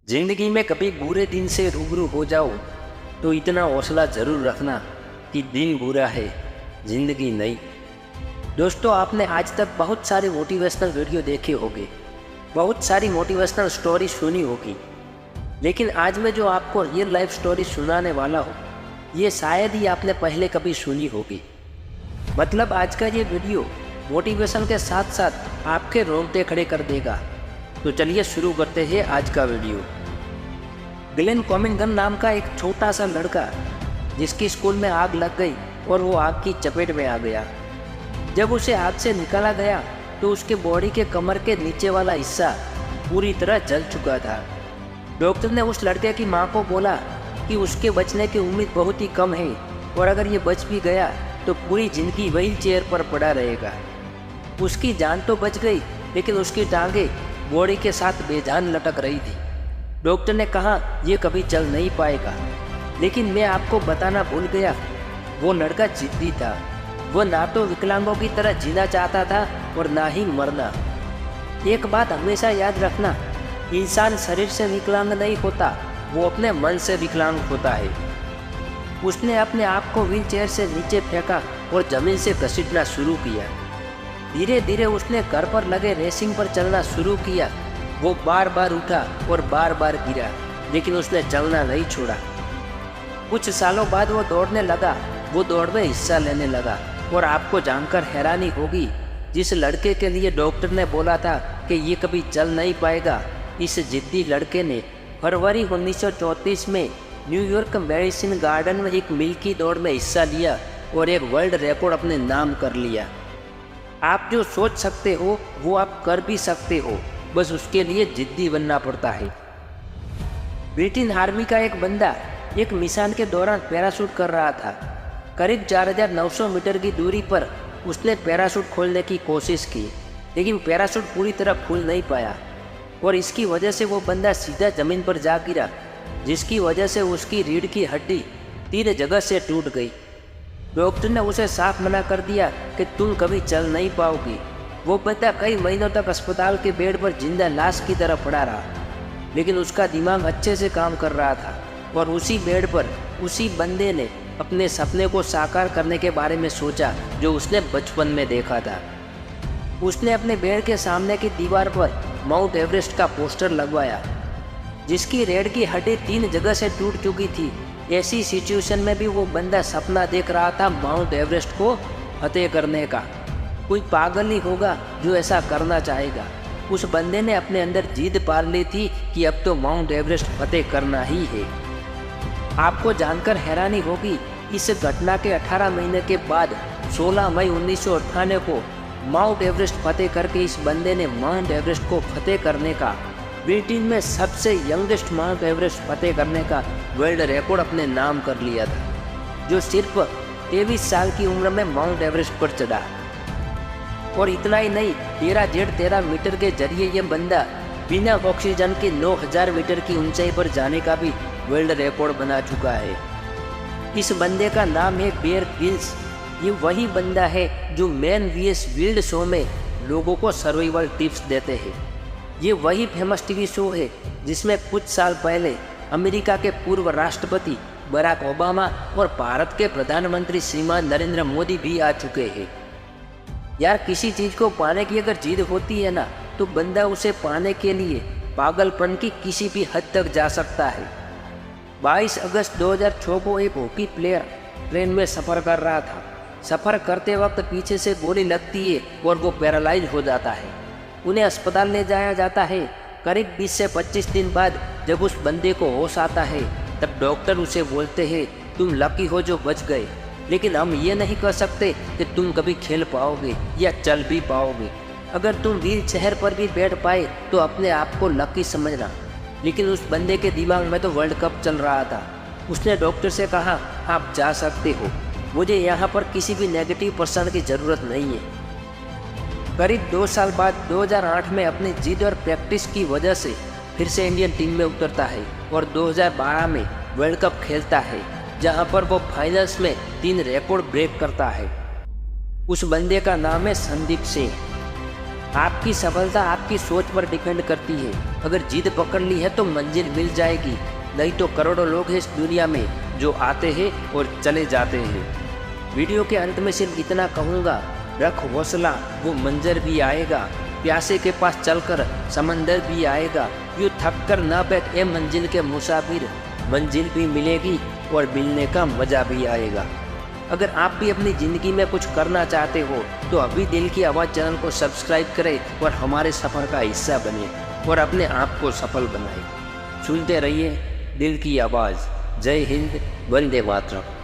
जिंदगी में कभी बुरे दिन से रूबरू हो जाओ तो इतना हौसला ज़रूर रखना कि दिन बुरा है, जिंदगी नहीं। दोस्तों, आपने आज तक बहुत सारे मोटिवेशनल वीडियो देखे होंगे, बहुत सारी मोटिवेशनल स्टोरी सुनी होगी, लेकिन आज मैं जो आपको रियल लाइफ स्टोरी सुनाने वाला हूँ, ये शायद ही आपने पहले कभी सुनी होगी। मतलब आज का ये वीडियो मोटिवेशन के साथ साथ आपके रोंगटे खड़े कर देगा। तो चलिए शुरू करते हैं आज का वीडियो। ग्लेन कॉमिंगन नाम का एक छोटा सा लड़का जिसकी स्कूल में आग लग गई और वो आग की चपेट में आ गया। जब उसे आग से निकाला गया तो उसके बॉडी के कमर के नीचे वाला हिस्सा पूरी तरह जल चुका था। डॉक्टर ने उस लड़के की मां को बोला कि उसके बचने की उम्मीद बहुत ही कम है और अगर ये बच भी गया तो पूरी जिंदगी व्हील चेयर पर पड़ा रहेगा। उसकी जान तो बच गई, लेकिन उसकी टांगें बॉडी के साथ बेजान लटक रही थी। डॉक्टर ने कहा ये कभी चल नहीं पाएगा, लेकिन मैं आपको बताना भूल गया, वो लड़का जिद्दी था। वो ना तो विकलांगों की तरह जीना चाहता था और ना ही मरना। एक बात हमेशा याद रखना, इंसान शरीर से विकलांग नहीं होता, वो अपने मन से विकलांग होता है। उसने अपने आप को व्हील चेयर से नीचे फेंका और जमीन से घसीटना शुरू किया। धीरे धीरे उसने घर पर लगे रेसिंग पर चलना शुरू किया। वो बार बार उठा और बार बार गिरा, लेकिन उसने चलना नहीं छोड़ा। कुछ सालों बाद वो दौड़ने लगा, वो दौड़ में हिस्सा लेने लगा। और आपको जानकर हैरानी होगी, जिस लड़के के लिए डॉक्टर ने बोला था कि ये कभी चल नहीं पाएगा, इस जिद्दी लड़के ने फरवरी 1934 में न्यूयॉर्क मेडिसिन गार्डन में एक मील की दौड़ में हिस्सा लिया और एक वर्ल्ड रिकॉर्ड अपने नाम कर लिया। आप जो सोच सकते हो वो आप कर भी सकते हो, बस उसके लिए जिद्दी बनना पड़ता है। ब्रिटेन आर्मी का एक बंदा एक मिशन के दौरान पैराशूट कर रहा था। करीब 4900 मीटर की दूरी पर उसने पैराशूट खोलने की कोशिश की, लेकिन पैराशूट पूरी तरह खुल नहीं पाया और इसकी वजह से वो बंदा सीधा जमीन पर जा गिरा, जिसकी वजह से उसकी रीढ़ की हड्डी 3 जगह से टूट गई। डॉक्टर ने उसे साफ मना कर दिया कि तुम कभी चल नहीं पाओगी। वो बंदा कई महीनों तक अस्पताल के बेड पर जिंदा लाश की तरह पड़ा रहा, लेकिन उसका दिमाग अच्छे से काम कर रहा था और उसी बेड पर उसी बंदे ने अपने सपने को साकार करने के बारे में सोचा जो उसने बचपन में देखा था। उसने अपने बेड के सामने की दीवार पर माउंट एवरेस्ट का पोस्टर लगवाया, जिसकी रीढ़ की हड्डी 3 जगह से टूट चुकी थी। ऐसी सिचुएशन में भी वो बंदा सपना देख रहा था माउंट एवरेस्ट को फतेह करने का। कोई पागल ही होगा जो ऐसा करना चाहेगा। उस बंदे ने अपने अंदर जिद पाल ली थी कि अब तो माउंट एवरेस्ट फतेह करना ही है। आपको जानकर हैरानी होगी, इस घटना के 18 महीने के बाद 16 मई 1998 को माउंट एवरेस्ट फतेह करके इस बंदे ने माउंट एवरेस्ट को फतेह करने का, ब्रिटेन में सबसे यंगेस्ट माउंट एवरेस्ट फतेह करने का वर्ल्ड रिकॉर्ड अपने नाम कर लिया था, जो सिर्फ 23 साल की उम्र में माउंट एवरेस्ट पर चढ़ा। और इतना ही नहीं, 13 मीटर के जरिए ये बंदा बिना ऑक्सीजन के 9000 मीटर की ऊंचाई पर जाने का भी वर्ल्ड रिकॉर्ड बना चुका है। इस बंदे का नाम है बेयर ग्रिल्स। ये वही बंदा है जो मैन वीएस वाइल्ड शो में लोगों को सर्वाइवल टिप्स देते हैं। ये वही फेमस टीवी शो है जिसमें कुछ साल पहले अमेरिका के पूर्व राष्ट्रपति बराक ओबामा और भारत के प्रधानमंत्री श्रीमान नरेंद्र मोदी भी आ चुके हैं। यार, किसी चीज़ को पाने की अगर जिद होती है ना, तो बंदा उसे पाने के लिए पागलपन की किसी भी हद तक जा सकता है। 22 अगस्त 2006 को एक हॉकी प्लेयर ट्रेन में सफ़र कर रहा था। सफ़र करते वक्त पीछे से गोली लगती है और वो पैरालाइज हो जाता है। उन्हें अस्पताल ले जाया जाता है। करीब 20 से 25 दिन बाद जब उस बंदे को होश आता है, तब डॉक्टर उसे बोलते हैं तुम लकी हो जो बच गए, लेकिन हम ये नहीं कह सकते कि तुम कभी खेल पाओगे या चल भी पाओगे। अगर तुम व्हील चेयर पर भी बैठ पाए तो अपने आप को लकी समझना। लेकिन उस बंदे के दिमाग में तो वर्ल्ड कप चल रहा था। उसने डॉक्टर से कहा आप जा सकते हो, मुझे यहाँ पर किसी भी नेगेटिव पर्सन की ज़रूरत नहीं है। करीब 2 साल बाद 2008 में अपनी जिद और प्रैक्टिस की वजह से फिर से इंडियन टीम में उतरता है और 2012 में वर्ल्ड कप खेलता है, जहां पर वो फाइनल्स में 3 रिकॉर्ड ब्रेक करता है। उस बंदे का नाम है संदीप सिंह। आपकी सफलता आपकी सोच पर डिपेंड करती है। अगर जिद पकड़ ली है तो मंजिल मिल जाएगी, नहीं तो करोड़ों लोग हैं इस दुनिया में जो आते हैं और चले जाते हैं। वीडियो के अंत में सिर्फ इतना कहूँगा, रख हौसला, वो मंजर भी आएगा। प्यासे के पास चलकर समंदर भी आएगा। यूँ थक कर ना बैठ ए मंजिल के मुसाफिर, मंजिल भी मिलेगी और मिलने का मज़ा भी आएगा। अगर आप भी अपनी ज़िंदगी में कुछ करना चाहते हो तो अभी दिल की आवाज़ चैनल को सब्सक्राइब करें और हमारे सफ़र का हिस्सा बने और अपने आप को सफल बनाएं। सुनते रहिए दिल की आवाज़। जय हिंद, वंदे मातरम।